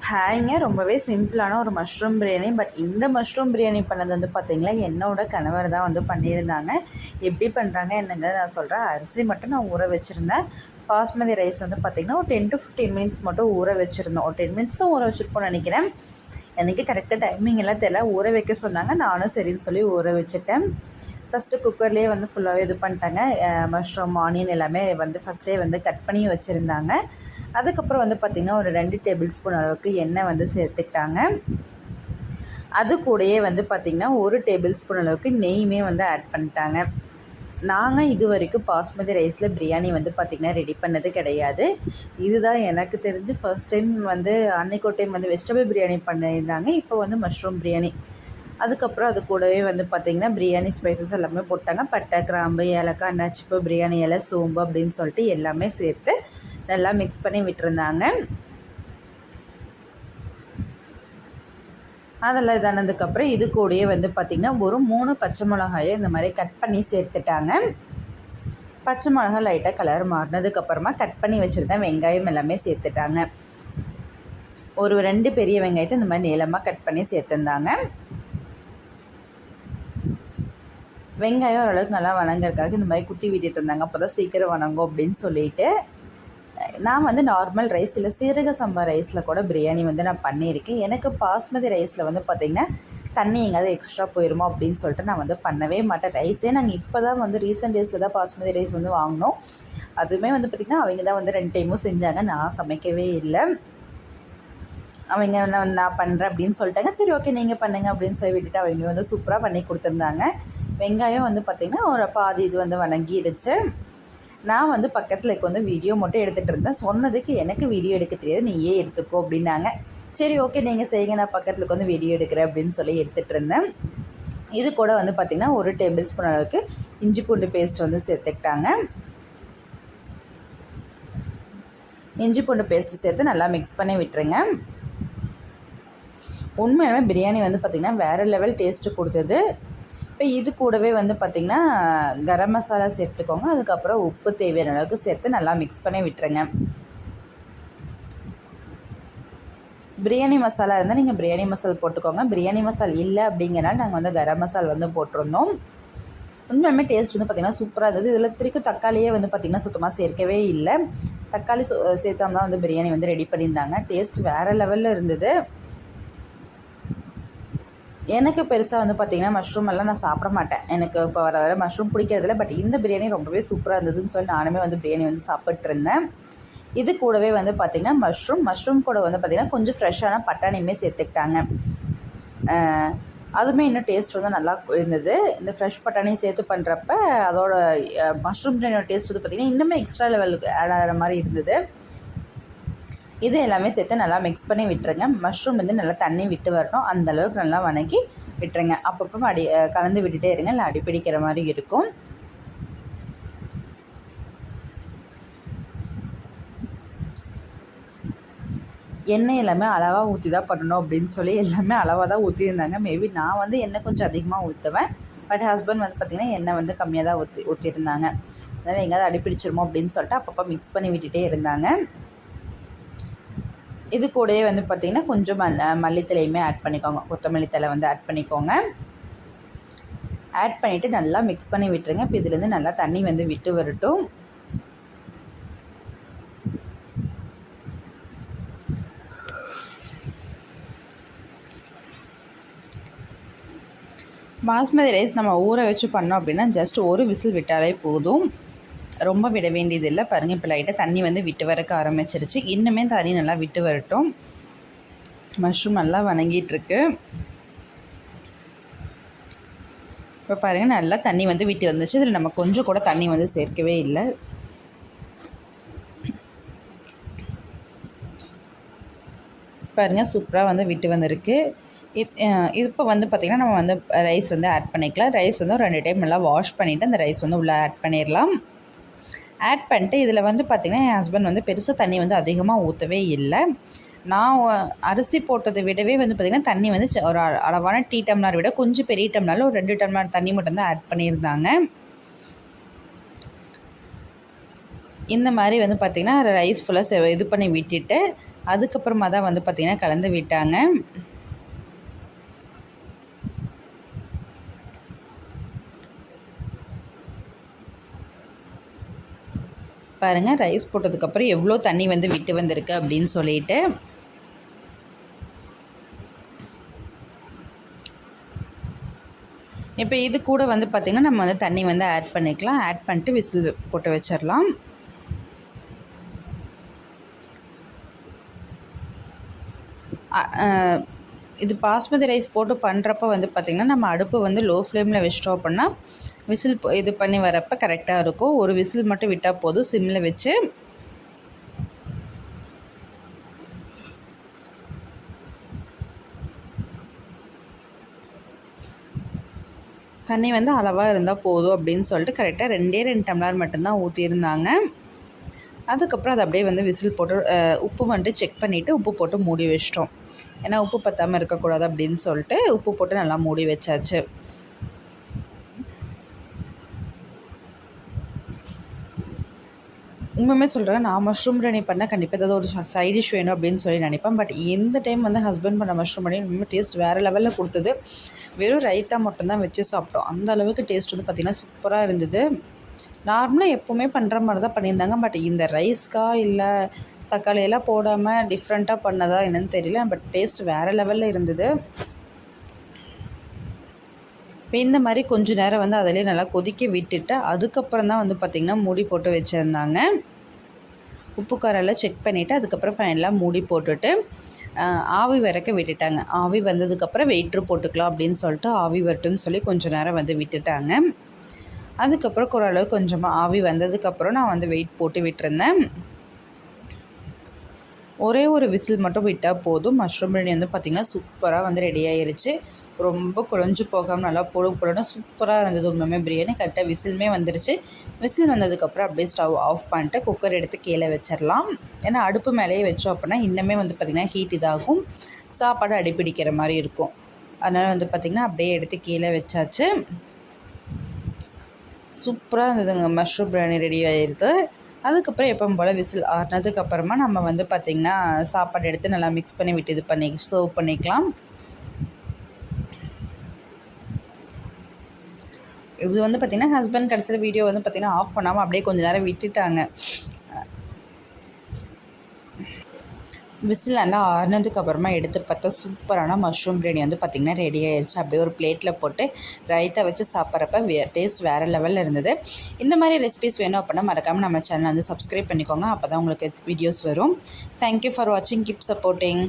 ஹேங்க ரொம்பவே சிம்பிளான ஒரு மஷ்ரூம் பிரியாணி. பட் இந்த மஷ்ரூம் பிரியாணி பண்ணது வந்து பார்த்திங்களா, என்னோடய கணவர் தான் வந்து பண்ணியிருந்தாங்க. எப்படி பண்ணுறாங்க என்னங்க நான் சொல்கிறேன். அரிசி மட்டும் நான் ஊற வச்சுருந்தேன். பாஸ்மதி ரைஸ் வந்து பார்த்திங்கன்னா ஒரு 10 to 15 மினிட்ஸ் மட்டும் ஊற வச்சுருந்தோம். ஒரு 10 மினிட்ஸ் தான் ஊற வச்சுருப்போம்னு நினைக்கிறேன். எனக்கு கரெக்டாக டைமிங் எல்லாம் தெரியல. ஊற வைக்க சொன்னாங்க, நானும் சரின்னு சொல்லி ஊற வச்சுட்டேன். ஃபஸ்ட்டு குக்கர்லேயே வந்து ஃபுல்லாகவே இது பண்ணிட்டாங்க. மஷ்ரூம், ஆனியன் எல்லாமே வந்து ஃபஸ்ட்டே வந்து கட் பண்ணி வச்சுருந்தாங்க. அதுக்கப்புறம் வந்து பார்த்திங்கன்னா ஒரு 2 டேபிள் ஸ்பூன் அளவுக்கு எண்ணெய் வந்து சேர்த்துக்கிட்டாங்க. அது கூடயே வந்து பார்த்திங்கன்னா 1 டேபிள் ஸ்பூன் அளவுக்கு நெய்யுமே வந்து ஆட் பண்ணிட்டாங்க. நாங்கள் இது வரைக்கும் பாஸ்மதி ரைஸில் பிரியாணி வந்து பார்த்திங்கன்னா ரெடி பண்ணது கிடையாது. இதுதான் எனக்கு தெரிஞ்சு ஃபர்ஸ்ட் டைம். வந்து அன்றைக்கு ஒரு டைம் வந்து வெஜிடபிள் பிரியாணி பண்ணியிருந்தாங்க. இப்போ வந்து மஷ்ரூம் பிரியாணி. அதுக்கப்புறம் அது கூடவே வந்து பார்த்திங்கன்னா பிரியாணி ஸ்பைசஸ் எல்லாமே போட்டாங்க. பட்டை, கிராம்பு, ஏலக்காய், அன்னாச்சிப்பூ, பிரியாணி இலை, சோம்பு அப்படின்னு சொல்லிட்டு எல்லாமே சேர்த்து நல்லா மிக்ஸ் பண்ணி விட்டுருந்தாங்க. அதெல்லாம் இதானதுக்கப்புறம் இது கூடயே வந்து பார்த்திங்கன்னா ஒரு 3 பச்சை மிளகாயை இந்த மாதிரி கட் பண்ணி சேர்த்துட்டாங்க. பச்சை மிளகாய் லைட்டாக கலர் மாறினதுக்கப்புறமா கட் பண்ணி வச்சுருந்தேன் வெங்காயம் எல்லாமே சேர்த்துட்டாங்க. ஒரு 2 பெரிய வெங்காயத்தை இந்த மாதிரி நீளமாக கட் பண்ணி சேர்த்துருந்தாங்க. வெங்காயம் ஓரளவுக்கு நல்லா வணங்குறதுக்காக இந்த மாதிரி குத்தி விட்டுட்டு இருந்தாங்க. அப்போ தான் சீக்கிரம் வணங்கும் அப்படின்னு சொல்லிட்டு நான் வந்து நார்மல் ரைஸ் இல்லை சீரக சம்பா ரைஸில் கூட பிரியாணி வந்து நான் பண்ணியிருக்கேன். எனக்கு பாஸ்மதி ரைஸில் வந்து பார்த்திங்கன்னா தண்ணி எங்கேயாவது எக்ஸ்ட்ரா போயிடுமோ அப்படின்னு சொல்லிட்டு நான் வந்து பண்ணவே மாட்டேன். ரைஸே நாங்கள் இப்போ தான் வந்து ரீசெண்ட் டேஸில் தான் பாஸ்மதி ரைஸ் வந்து வாங்கினோம். அதுவுமே வந்து பார்த்திங்கன்னா அவங்க தான் வந்து 2 டைமும் செஞ்சாங்க. நான் சமைக்கவே இல்லை. அவங்க நான் பண்ணுறேன் அப்படின்னு சொல்லிட்டாங்க. சரி ஓகே நீங்கள் பண்ணுங்கள் அப்படின்னு சொல்லி விட்டுட்டு அவங்க வந்து சூப்பராக பண்ணி கொடுத்துருந்தாங்க. வெங்காயம் வந்து பார்த்திங்கன்னா ஒரு பாதி இது வந்து வணங்கிடுச்சு. நான் வந்து பக்கத்தில் வந்து வீடியோ மட்டும் எடுத்துகிட்டு இருந்தேன். சொன்னதுக்கு எனக்கு வீடியோ எடுக்க தெரியாது, நீயே எடுத்துக்கோ அப்படின்னாங்க. சரி ஓகே நீங்கள் செய்யுங்க, நான் பக்கத்தில் வந்து வீடியோ எடுக்கிறேன் அப்படின்னு சொல்லி எடுத்துகிட்டு இருந்தேன். இது கூட வந்து பார்த்திங்கன்னா 1 டேபிள் ஸ்பூன் அளவுக்கு இஞ்சி பூண்டு பேஸ்ட் வந்து சேர்த்துக்கிட்டாங்க. இஞ்சி பூண்டு பேஸ்ட்டு சேர்த்து நல்லா மிக்ஸ் பண்ணி விட்டுருங்க. உண்மையாலுமே பிரியாணி வந்து பார்த்திங்கன்னா வேறு லெவல் டேஸ்ட்டு கொடுத்தது. இப்போ இது கூடவே வந்து பார்த்திங்கன்னா கரம் மசாலா சேர்த்துக்கோங்க. அதுக்கப்புறம் உப்பு தேவையான அளவுக்கு சேர்த்து நல்லா மிக்ஸ் பண்ணி விட்டுருங்க. பிரியாணி மசாலா இருந்தால் நீங்கள் பிரியாணி மசாலா போட்டுக்கோங்க. பிரியாணி மசாலா இல்லை அப்படிங்கிறனால நாங்கள் வந்து கரம் மசாலா வந்து போட்டிருந்தோம். உண்மையுமே டேஸ்ட் வந்து பார்த்திங்கன்னா சூப்பராக இருந்தது. இதில் திருக்கும் தக்காளியே வந்து பார்த்திங்கன்னா சுத்தமாக சேர்க்கவே இல்லை. தக்காளி சேர்த்தாம தான் வந்து பிரியாணி வந்து ரெடி பண்ணியிருந்தாங்க. டேஸ்ட் வேறு லெவலில் இருந்தது. எனக்கு பெருசாக வந்து பார்த்திங்கன்னா மஷ்ரூம் எல்லாம் நான் சாப்பிட மாட்டேன். எனக்கு இப்போ வர மஷ்ரூம் பிடிக்கிறதில்ல. பட் இந்த பிரியாணி ரொம்பவே சூப்பராக இருந்ததுன்னு சொல்லி நானுமே வந்து பிரியாணி வந்து சாப்பிட்ருந்தேன். இது கூடவே வந்து பார்த்திங்கன்னா மஷ்ரூம் கூட வந்து பார்த்திங்கன்னா கொஞ்சம் ஃப்ரெஷ்ஷான பட்டாணியுமே சேர்த்துக்கிட்டாங்க. அதுவுமே இன்னும் டேஸ்ட் வந்து நல்லா இருந்தது. இந்த ஃப்ரெஷ் பட்டாணியும் சேர்த்து பண்ணுறப்ப அதோட மஷ்ரூம் பிரியாணியோட டேஸ்ட் வந்து பார்த்திங்கன்னா இன்னுமே எக்ஸ்ட்ரா லெவலுக்கு ஆட் ஆகிற மாதிரி இருந்தது. இது எல்லாமே சேர்த்து நல்லா மிக்ஸ் பண்ணி விட்டுருங்க. மஷ்ரூம் வந்து நல்லா தண்ணி விட்டு வரணும். அந்தளவுக்கு நல்லா வணக்கி விட்டுருங்க. அப்பப்போ கலந்து விட்டுட்டே இருங்க, இல்லை அடிப்பிடிக்கிற மாதிரி இருக்கும். எண்ணெய் எல்லாமே அளவாக ஊற்றி தான் பண்ணணும் அப்படின்னு சொல்லி எல்லாமே அளவாக தான் ஊற்றியிருந்தாங்க. மேபி நான் வந்து எண்ணெய் கொஞ்சம் அதிகமாக ஊற்றுவேன். பட் ஹஸ்பண்ட் வந்து பார்த்திங்கன்னா எண்ணெய் வந்து கம்மியாக தான் ஊற்றிருந்தாங்க. அதனால் எங்கேயாவது அடிப்பிடிச்சிருமோ அப்படின்னு சொல்லிட்டு அப்பப்போ மிக்ஸ் பண்ணி விட்டுட்டே இருந்தாங்க. இது கூடயே வந்து பார்த்திங்கன்னா கொஞ்சம் மல்லித்தலையுமே ஆட் பண்ணிக்கோங்க. கொத்தமல்லி தலை வந்து ஆட் பண்ணிக்கோங்க. ஆட் பண்ணிவிட்டு நல்லா மிக்ஸ் பண்ணி விட்டுருங்க. இப்போ இதுலேருந்து நல்லா தண்ணி வந்து விட்டு வரட்டும். பாஸ்மதி ரைஸ் நம்ம ஊற வச்சு பண்ணோம் அப்படின்னா ஜஸ்ட் ஒரு விசில் விட்டாலே போதும். ரொம்ப விட வேண்டியதில்லை. பாருங்கள் இப்போ லைட்டாக தண்ணி வந்து விட்டு வரக்க ஆரம்பிச்சிருச்சு. இன்னுமே தண்ணி நல்லா விட்டு வரட்டும். மஷ்ரூம் நல்லா வணங்கிட்டுருக்கு. இப்போ பாருங்கள் நல்லா தண்ணி வந்து விட்டு வந்துச்சு. இதில் நம்ம கொஞ்சம் கூட தண்ணி வந்து சேர்க்கவே இல்லை. பாருங்கள் சூப்பராக வந்து விட்டு வந்திருக்கு. இப்போ வந்து பார்த்திங்கன்னா நம்ம வந்து ரைஸ் வந்து ஆட் பண்ணிக்கலாம். ரைஸ் வந்து 2 டைம் நல்லா வாஷ் பண்ணிவிட்டு அந்த ரைஸ் வந்து உள்ளே ஆட் பண்ணிடலாம். ஆட் பண்ணிட்டு இதில் வந்து பார்த்திங்கன்னா என் ஹஸ்பண்ட் வந்து பெருசாக தண்ணி வந்து அதிகமாக ஊற்றவே இல்லை. நான் அரிசி போட்டதை விடவே வந்து பார்த்திங்கன்னா தண்ணி வந்து ஒரு அளவான டீ டம்ளர் விட கொஞ்சம் பெரிய டம்ளரில் ஒரு 2 டம்ளர் தண்ணி மட்டும்தான் ஆட் பண்ணியிருந்தாங்க. இந்த மாதிரி வந்து பார்த்திங்கன்னா ரைஸ் ஃபுல்லாக இது பண்ணி விட்டுட்டு அதுக்கப்புறமா தான் வந்து பார்த்திங்கன்னா கலந்து விட்டாங்க. பாருங்கள் ரைஸ் போட்டதுக்கப்புறம் எவ்வளோ தண்ணி வந்து விட்டு வந்திருக்கு அப்படின்னு சொல்லிட்டு. இப்போ இது கூட வந்து பார்த்திங்கன்னா நம்ம வந்து தண்ணி வந்து ஆட் பண்ணிக்கலாம். ஆட் பண்ணிட்டு விசில் போட்டு வச்சிடலாம். இது பாஸ்மதி ரைஸ் போட்டு பண்ணுறப்ப வந்து பார்த்திங்கன்னா நம்ம அடுப்பு வந்து லோ ஃப்ளேமில் வச்சிட்டோம் அப்படின்னா விசில் இது பண்ணி வரப்போ கரெக்டாக இருக்கும். ஒரு விசில் மட்டும் விட்டால் போதும் சிம்மில் வச்சு. தண்ணி வந்து அளவாக இருந்தால் போதும் அப்படின்னு சொல்லிட்டு கரெக்டாக 2 டம்ளர் மட்டும்தான் ஊற்றியிருந்தாங்க. அதுக்கப்புறம் அதை அப்படியே வந்து விசில் போட்டு உப்பு வந்துட்டு செக் பண்ணிவிட்டு உப்பு போட்டு மூடி வச்சிட்டோம். ஏன்னா உப்பு பற்றாமல் இருக்கக்கூடாது அப்படின்னு சொல்லிட்டு உப்பு போட்டு நல்லா மூடி வச்சாச்சு. உண்மையுமே சொல்கிறேன், நான் மஷ்ரூம் பிரியாணி பண்ணால் கண்டிப்பாக ஏதாவது ஒரு சைடிஷ் வேணும் அப்படின்னு சொல்லி நினைப்பேன். பட் இந்த டைம் வந்து ஹஸ்பண்ட் பண்ண மஷ்ரூம் பிரியாணி ரொம்ப டேஸ்ட் வேறு லெவலில் கொடுத்தது. வெறும் ரைத்தா மட்டும்தான் வச்சு சாப்பிட்டோம். அந்த அளவுக்கு டேஸ்ட் வந்து பார்த்திங்கன்னா சூப்பராக இருந்தது. நார்மலாக எப்போவுமே பண்ணுற மாதிரி தான் பண்ணியிருந்தாங்க. பட் இந்த ரைஸ்க்கா இல்லை தக்காளியெல்லாம் போடாமல் டிஃப்ரெண்ட்டாக பண்ணதா என்னன்னு தெரியல. பட் டேஸ்ட் வேறு லெவலில் இருந்தது. இப்போ இந்த மாதிரி கொஞ்சம் நேரம் வந்து அதிலே நல்லா கொதிக்க விட்டுட்டு அதுக்கப்புறம் தான் வந்து பார்த்திங்கன்னா மூடி போட்டு வச்சுருந்தாங்க. உப்பு காரெல்லாம் செக் பண்ணிவிட்டு அதுக்கப்புறம் ஃபைனலாக மூடி போட்டுட்டு ஆவி வரைக்க விட்டுட்டாங்க. ஆவி வந்ததுக்கப்புறம் வெயிட்ரு போட்டுக்கலாம் அப்படின்னு சொல்லிட்டு ஆவி வரட்டுன்னு சொல்லி கொஞ்சம் நேரம் வந்து விட்டுட்டாங்க. அதுக்கப்புறம் ஓரளவு கொஞ்சமாக ஆவி வந்ததுக்கப்புறம் நான் வந்து வெயிட் போட்டு விட்டுருந்தேன். ஒரே ஒரு விசில் மட்டும் விட்டால் போதும். மஷ்ரூம் பிரியாணி வந்து பார்த்திங்கன்னா சூப்பராக வந்து ரெடி ஆகிருச்சு. ரொம்ப குழஞ்சு போகாமல் நல்லா பொழுன்னு சூப்பராக இருந்தது. உண்மையுமே பிரியாணி கரெக்டாக விசிலுமே வந்துருச்சு. விசில் வந்ததுக்கப்புறம் அப்படியே ஸ்டவ் ஆஃப் பண்ணிட்டு குக்கர் எடுத்து கீழே வச்சிடலாம். ஏன்னா அடுப்பு மேலேயே வச்சோம் அப்படின்னா இன்னுமே வந்து பார்த்திங்கன்னா ஹீட் இதாகும், சாப்பாடு அடிப்பிடிக்கிற மாதிரி இருக்கும். அதனால் வந்து பார்த்திங்கன்னா அப்படியே எடுத்து கீழே வச்சாச்சு. சூப்பராக இருந்ததுங்க. மஷ்ரூம் பிரியாணி ரெடி ஆகிடுது. அதுக்கப்புறம் எப்பவும் போல் விசில் ஆறினதுக்கப்புறமா நம்ம வந்து பார்த்திங்கன்னா சாப்பாடு எடுத்து நல்லா மிக்ஸ் பண்ணி விட்டு இது பண்ணி சர்வ் பண்ணிக்கலாம். இது வந்து பார்த்திங்கன்னா ஹஸ்பண்ட் கடைசியில் வீடியோ வந்து பார்த்திங்கன்னா ஆஃப் பண்ணாமல் அப்படியே கொஞ்சம் நேரம் விட்டுட்டாங்க. விசில் நல்லா ஆறினதுக்கப்புறமா எடுத்து பார்த்தா சூப்பரான மஷ்ரூம் பிரியாணி வந்து பார்த்திங்கன்னா ரெடி ஆயிடுச்சு. அப்படியே ஒரு பிளேட்டில் போட்டு ரைத்தா வச்சு சாப்பிட்றப்ப டேஸ்ட் வேறு லெவலில் இருந்தது. இந்த மாதிரி ரெசிபிஸ் வேணும் அப்படின்னா மறக்காமல் நம்ம சேனலை வந்து சப்ஸ்கிரைப் பண்ணிக்கோங்க. அப்போ தான் உங்களுக்கு வீடியோஸ் வரும். தேங்க்யூ ஃபார் வாட்சிங். Keep supporting.